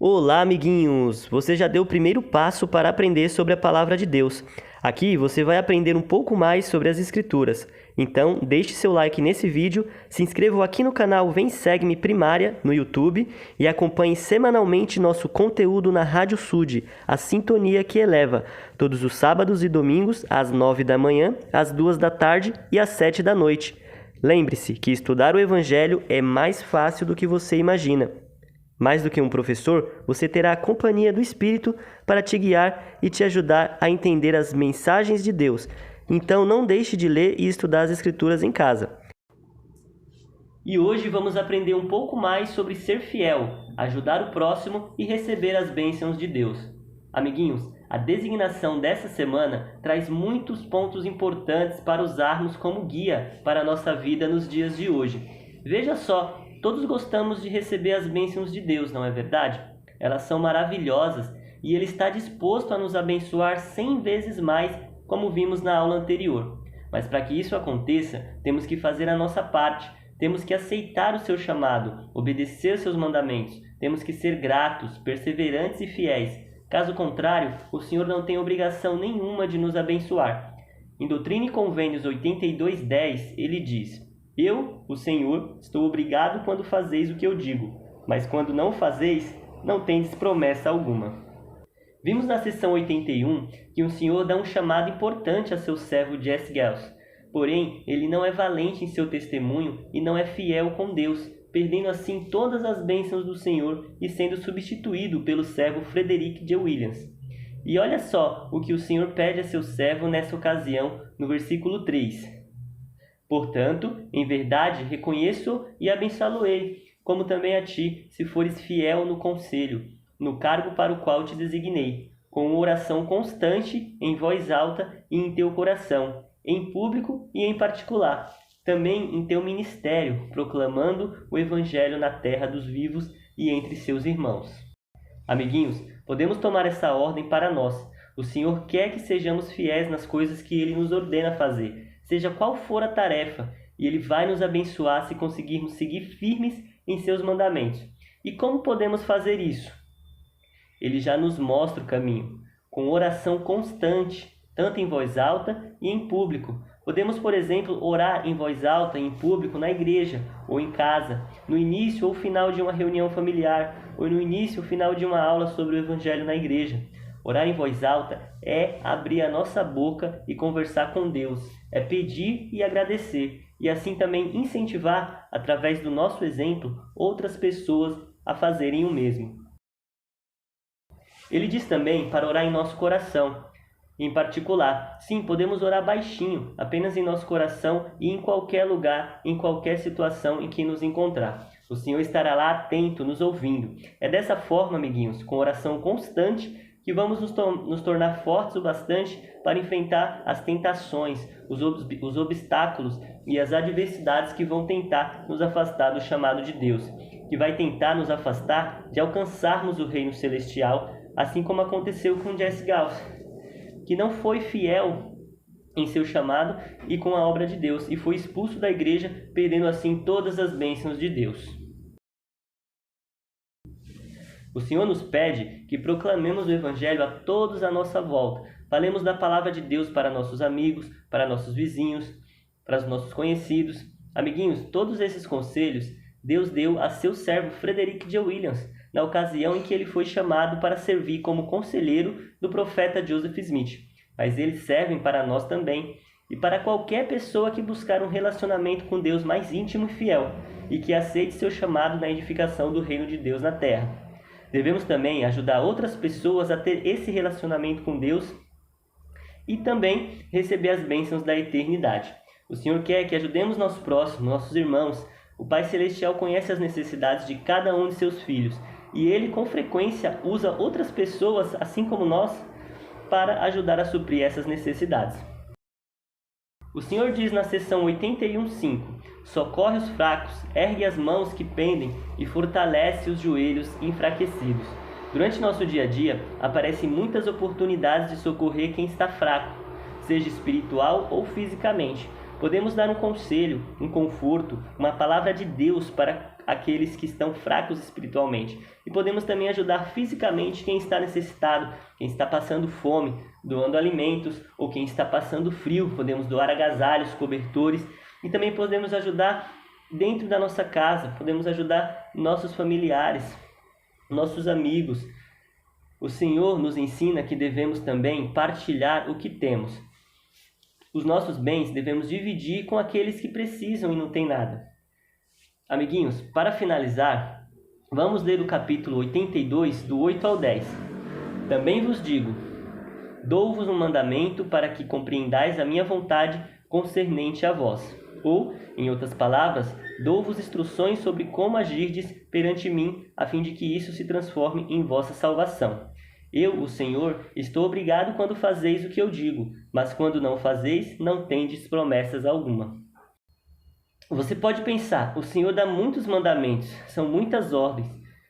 Olá, amiguinhos! Você já deu o primeiro passo para aprender sobre a Palavra de Deus. Aqui você vai aprender um pouco mais sobre as Escrituras. Então, deixe seu like nesse vídeo, se inscreva aqui no canal Vem Segue-me Primária no YouTube e acompanhe semanalmente nosso conteúdo na Rádio Sud, a sintonia que eleva, todos os sábados e domingos, às 9 da manhã, às 2 da tarde e às 7 da noite. Lembre-se que estudar o Evangelho é mais fácil do que você imagina. Mais do que um professor, você terá a companhia do Espírito para te guiar e te ajudar a entender as mensagens de Deus. Então não deixe de ler e estudar as Escrituras em casa. E hoje vamos aprender um pouco mais sobre ser fiel, ajudar o próximo e receber as bênçãos de Deus. Amiguinhos, a designação dessa semana traz muitos pontos importantes para usarmos como guia para a nossa vida nos dias de hoje. Veja só, todos gostamos de receber as bênçãos de Deus, não é verdade? Elas são maravilhosas e Ele está disposto a nos abençoar 100 vezes mais, como vimos na aula anterior. Mas para que isso aconteça, temos que fazer a nossa parte. Temos que aceitar o seu chamado, obedecer seus mandamentos. Temos que ser gratos, perseverantes e fiéis. Caso contrário, o Senhor não tem obrigação nenhuma de nos abençoar. Em Doutrina e Convênios 82:10, ele diz: Eu, o Senhor, estou obrigado quando fazeis o que eu digo, mas quando não fazeis, não tendes promessa alguma. Vimos na sessão 81 que o Senhor dá um chamado importante a seu servo Jesse Gels. Porém, ele não é valente em seu testemunho e não é fiel com Deus, perdendo assim todas as bênçãos do Senhor e sendo substituído pelo servo Frederick J. Williams. E olha só o que o Senhor pede a seu servo nessa ocasião, no versículo 3. Portanto, em verdade, reconheço e abençoá-lo-ei, como também a ti, se fores fiel no conselho, no cargo para o qual te designei, com uma oração constante, em voz alta e em teu coração, em público e em particular, também em teu ministério, proclamando o Evangelho na terra dos vivos e entre seus irmãos. Amiguinhos, podemos tomar essa ordem para nós. O Senhor quer que sejamos fiéis nas coisas que Ele nos ordena fazer, seja qual for a tarefa, e Ele vai nos abençoar se conseguirmos seguir firmes em seus mandamentos. E como podemos fazer isso? Ele já nos mostra o caminho, com oração constante, tanto em voz alta e em público. Podemos, por exemplo, orar em voz alta e em público na igreja ou em casa, no início ou final de uma reunião familiar, ou no início ou final de uma aula sobre o Evangelho na igreja. Orar em voz alta é abrir a nossa boca e conversar com Deus, é pedir e agradecer, e assim também incentivar, através do nosso exemplo, outras pessoas a fazerem o mesmo. Ele diz também para orar em nosso coração, em particular. Sim, podemos orar baixinho, apenas em nosso coração e em qualquer lugar, em qualquer situação em que nos encontrar. O Senhor estará lá atento, nos ouvindo. É dessa forma, amiguinhos, com oração constante, que vamos nos tornar fortes o bastante para enfrentar as tentações, os obstáculos e as adversidades que vão tentar nos afastar do chamado de Deus, que vai tentar nos afastar de alcançarmos o reino celestial, assim como aconteceu com Jesse Gels, que não foi fiel em seu chamado e com a obra de Deus, e foi expulso da igreja, perdendo assim todas as bênçãos de Deus. O Senhor nos pede que proclamemos o Evangelho a todos à nossa volta. Falemos da palavra de Deus para nossos amigos, para nossos vizinhos, para os nossos conhecidos. Amiguinhos, todos esses conselhos Deus deu a seu servo Frederick J. Williams, na ocasião em que ele foi chamado para servir como conselheiro do profeta Joseph Smith. Mas eles servem para nós também e para qualquer pessoa que buscar um relacionamento com Deus mais íntimo e fiel e que aceite seu chamado na edificação do reino de Deus na terra. Devemos também ajudar outras pessoas a ter esse relacionamento com Deus e também receber as bênçãos da eternidade. O Senhor quer que ajudemos nosso próximo, nossos irmãos. O Pai Celestial conhece as necessidades de cada um de seus filhos e Ele, com frequência, usa outras pessoas, assim como nós, para ajudar a suprir essas necessidades. O Senhor diz na sessão 81:5: socorre os fracos, ergue as mãos que pendem e fortalece os joelhos enfraquecidos. Durante nosso dia a dia, aparecem muitas oportunidades de socorrer quem está fraco, seja espiritual ou fisicamente. Podemos dar um conselho, um conforto, uma palavra de Deus para aqueles que estão fracos espiritualmente. E podemos também ajudar fisicamente quem está necessitado, quem está passando fome, doando alimentos, ou quem está passando frio, podemos doar agasalhos, cobertores. E também podemos ajudar dentro da nossa casa, podemos ajudar nossos familiares, nossos amigos. O Senhor nos ensina que devemos também partilhar o que temos. Os nossos bens devemos dividir com aqueles que precisam e não têm nada. Amiguinhos, para finalizar, vamos ler o capítulo 82, do 8 ao 10. Também vos digo, dou-vos um mandamento para que compreendais a minha vontade concernente a vós. Ou, em outras palavras, dou-vos instruções sobre como agirdes perante mim, a fim de que isso se transforme em vossa salvação. Eu, o Senhor, estou obrigado quando fazeis o que eu digo, mas quando não fazeis, não tendes promessas alguma. Você pode pensar, o Senhor dá muitos mandamentos, são muitas ordens,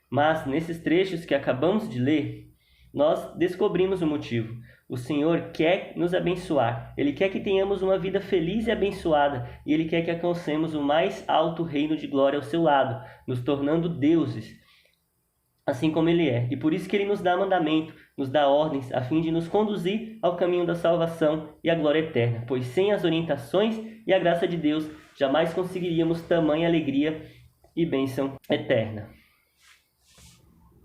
mas nesses trechos que acabamos de ler, nós descobrimos o motivo. O Senhor quer nos abençoar, Ele quer que tenhamos uma vida feliz e abençoada, e Ele quer que alcancemos o mais alto reino de glória ao seu lado, nos tornando deuses, assim como Ele é. E por isso que Ele nos dá mandamento, nos dá ordens, a fim de nos conduzir ao caminho da salvação e à glória eterna. Pois sem as orientações e a graça de Deus, jamais conseguiríamos tamanha alegria e bênção eterna.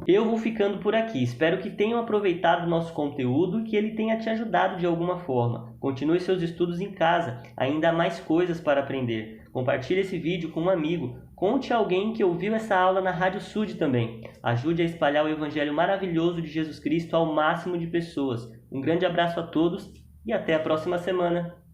Eu vou ficando por aqui. Espero que tenham aproveitado o nosso conteúdo e que ele tenha te ajudado de alguma forma. Continue seus estudos em casa. Ainda há mais coisas para aprender. Compartilhe esse vídeo com um amigo. Conte a alguém que ouviu essa aula na Rádio Sud também. Ajude a espalhar o evangelho maravilhoso de Jesus Cristo ao máximo de pessoas. Um grande abraço a todos e até a próxima semana.